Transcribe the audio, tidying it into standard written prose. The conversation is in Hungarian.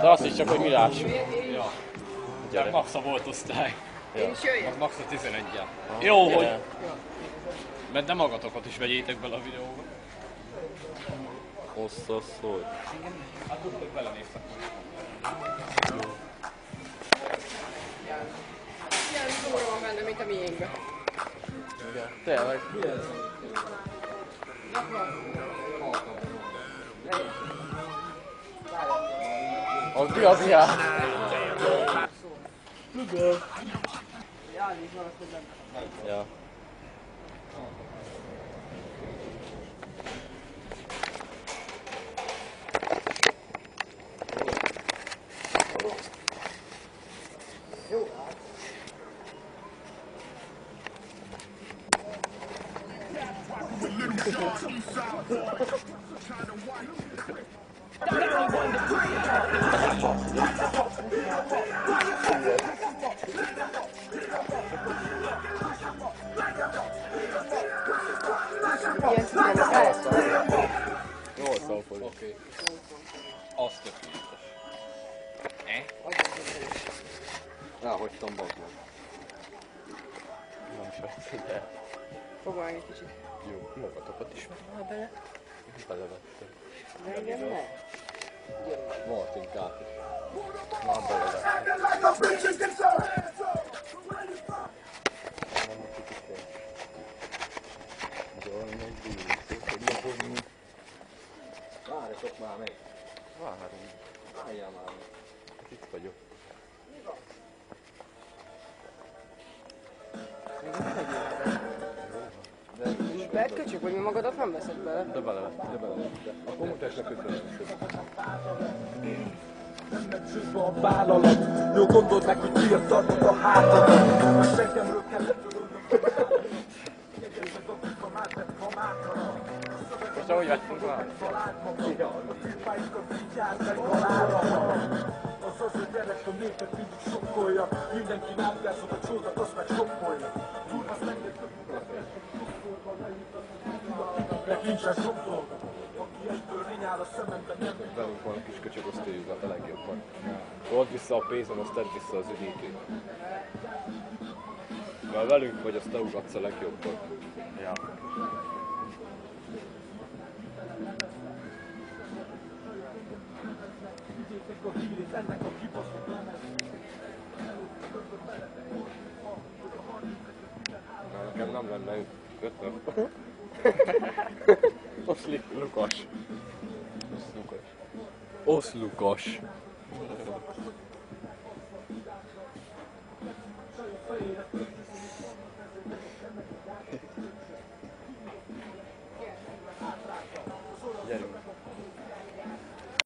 De azt is csak, hogy mi lássuk. Ja. Gyere. Max a volt osztály. Én is jöjjek. Max a 11-en. Jó, hogy... Mert nem magatokat is vegyétek bele a videóba. Hosszas szól. Hát tudtok belenéztek. Ilyen durva van benne, mint a miénkben. Igen, tényleg. Az mi az ilyen? Tudom. Ja. Jól szól, Foli. Oké. Az tökéletes. Elhagytam bagnak. Nem sajt, de... Foglalj egy kicsit. Jó, magatokat is vettem már bele. Belevettem. De igen, ne. Martinkát is. Már belevettem. Várjatok már meg. Várunk. Álljál már meg. Itt vagyok. Beköcsök, hogy mi magadat nem veszed bele. De belevettem. Akkor mutasd meg kötően. A vállalat, jó gondold meg, hogy miért tartod a hátadat. A seggemről kellett tudod. Most ahogy vettünk már? Az az, hogy gyerek a népet mindig sokkolja. Mindenki átgázott a csódat, azt meg sokkolja. Turvasz megint meg nincsen sok dolga. Aki egyből rinyál a szememben nem. Velünk van a kis köcsög, azt éljük át a legjobban. Add vissza a pénzem, azt tedd vissza az üdítőt. Mert velünk vagy, azt te ugatsz a legjobban. Ja. Na, nekem nem lenne ötnöm. Oszlik Lukas. Osz Lukas.